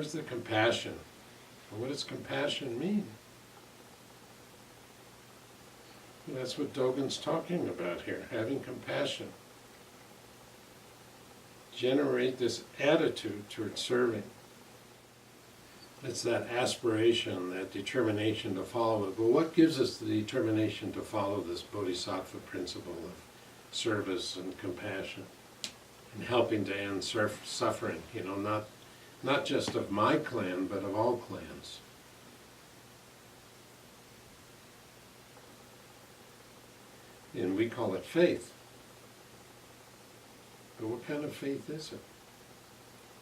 where's the compassion? What does compassion mean? And that's what Dogen's talking about here, having compassion. Generate this attitude toward serving. It's that aspiration, that determination to follow it. But what gives us the determination to follow this bodhisattva principle of service and compassion and helping to end suffering? Not just of my clan, but of all clans. And we call it faith. But what kind of faith is it?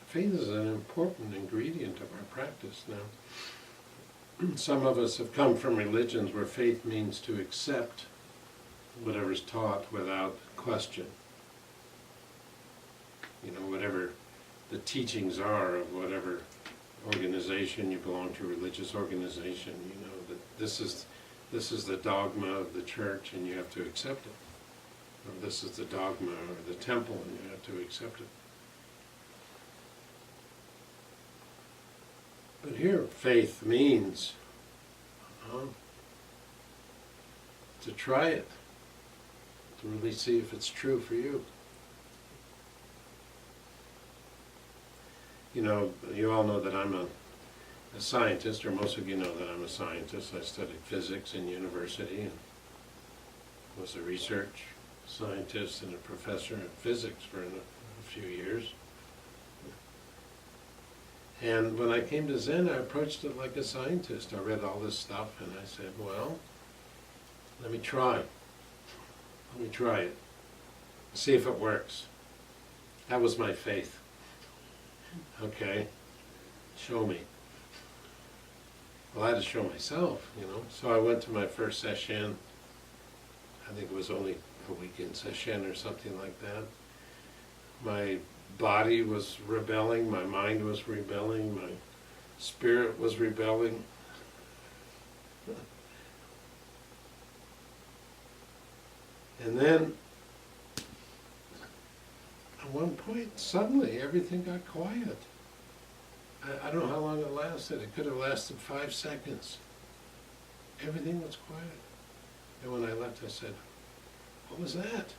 Faith is an important ingredient of our practice now. Some of us have come from religions where faith means to accept whatever's taught without question. Whatever the teachings are of whatever organization you belong to, religious organization, that this is the dogma of the church and you have to accept it. Or this is the dogma of the temple and you have to accept it. But here, faith means to try it, to really see if it's true for you. You all know that I'm a scientist, or most of you know that I'm a scientist. I studied physics in university and was a research scientist and a professor of physics for a few years. And when I came to Zen, I approached it like a scientist. I read all this stuff and I said, well, let me try. Let me try it. See if it works. That was my faith. Okay, show me. Well, I had to show myself, So I went to my first session. I think it was only a weekend session or something like that. My body was rebelling, my mind was rebelling, my spirit was rebelling. And then, at one point, suddenly everything got quiet. I don't know how long it lasted. It could have lasted 5 seconds. Everything was quiet. And when I left, I said, what was that?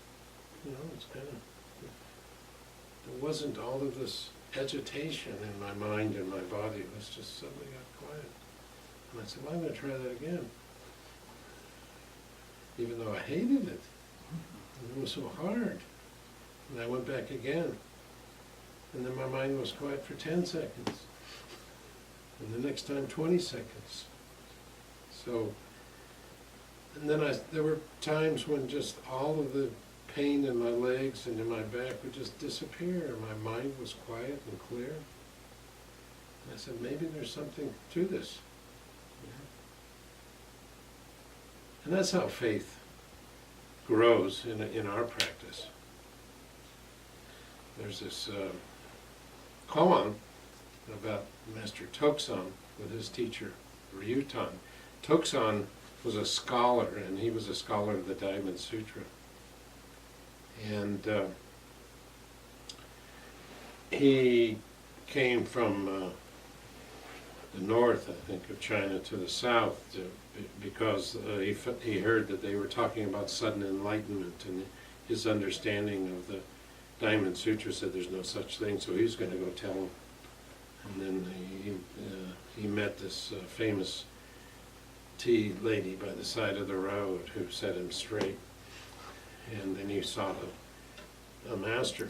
It's kind of... There wasn't all of this agitation in my mind and my body. It was just suddenly got quiet. And I said, well, I'm going to try that again. Even though I hated it. It was so hard. And I went back again. And then my mind was quiet for 10 seconds. And the next time, 20 seconds. So, and then there were times when just all of the pain in my legs and in my back would just disappear, and my mind was quiet and clear. And I said, maybe there's something to this. And that's how faith grows in our practice. There's this koan about Master Toksan with his teacher Ryutan. Toksan was a scholar, and he was a scholar of the Diamond Sutra. And he came from the north, I think, of China to the south because he heard that they were talking about sudden enlightenment, and his understanding of the Diamond Sutra said there's no such thing, so he was going to go tell him. And then he met this famous tea lady by the side of the road who set him straight. And then he sought a master.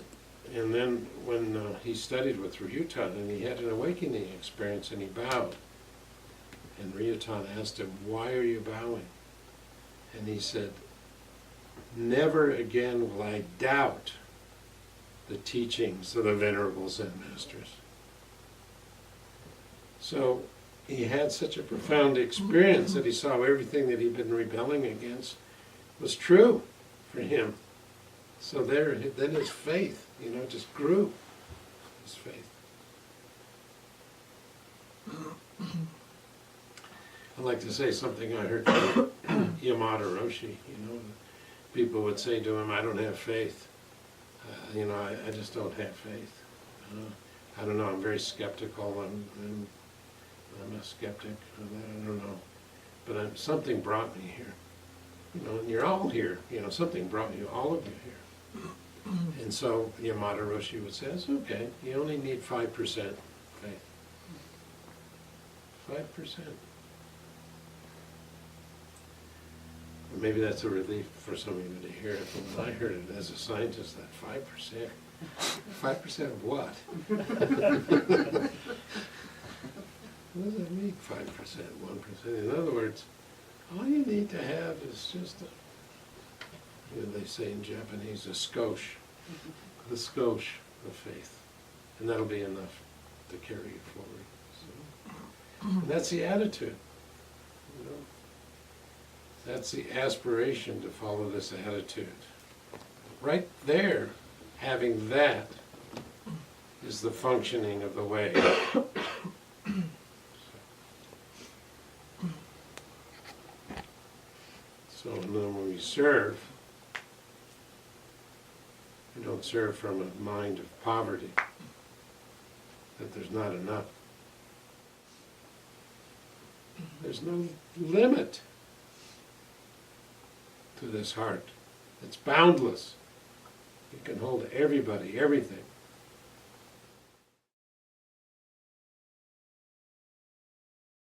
And then when he studied with Ryutan, and he had an awakening experience, and he bowed. And Ryutan asked him, why are you bowing? And he said, never again will I doubt the teachings of the Venerable Zen Masters. So he had such a profound experience that he saw everything that he'd been rebelling against was true for him. So then his faith, just grew. His faith. I'd like to say something I heard from Yamada Roshi. People would say to him, I don't have faith. I just don't have faith. I don't know, I'm very skeptical, I'm a skeptic, I don't know. But something brought me here. You know, and you're all here, you know, something brought you, all of you here. And so Yamada Roshi would say, it's okay, you only need 5% faith. 5%. Maybe that's a relief for some of you to hear it, but when I heard it as a scientist, that 5%. 5% of what? What does that mean, 5%, 1%? In other words, all you need to have is just they say in Japanese, a skosh, the skosh of faith. And that'll be enough to carry you forward. So, and that's the attitude. You know? That's the aspiration to follow this attitude. Right there, having that is the functioning of the way. So then when we serve, we don't serve from a mind of poverty, that there's not enough. There's no limit to this heart. It's boundless. It can hold everybody, everything.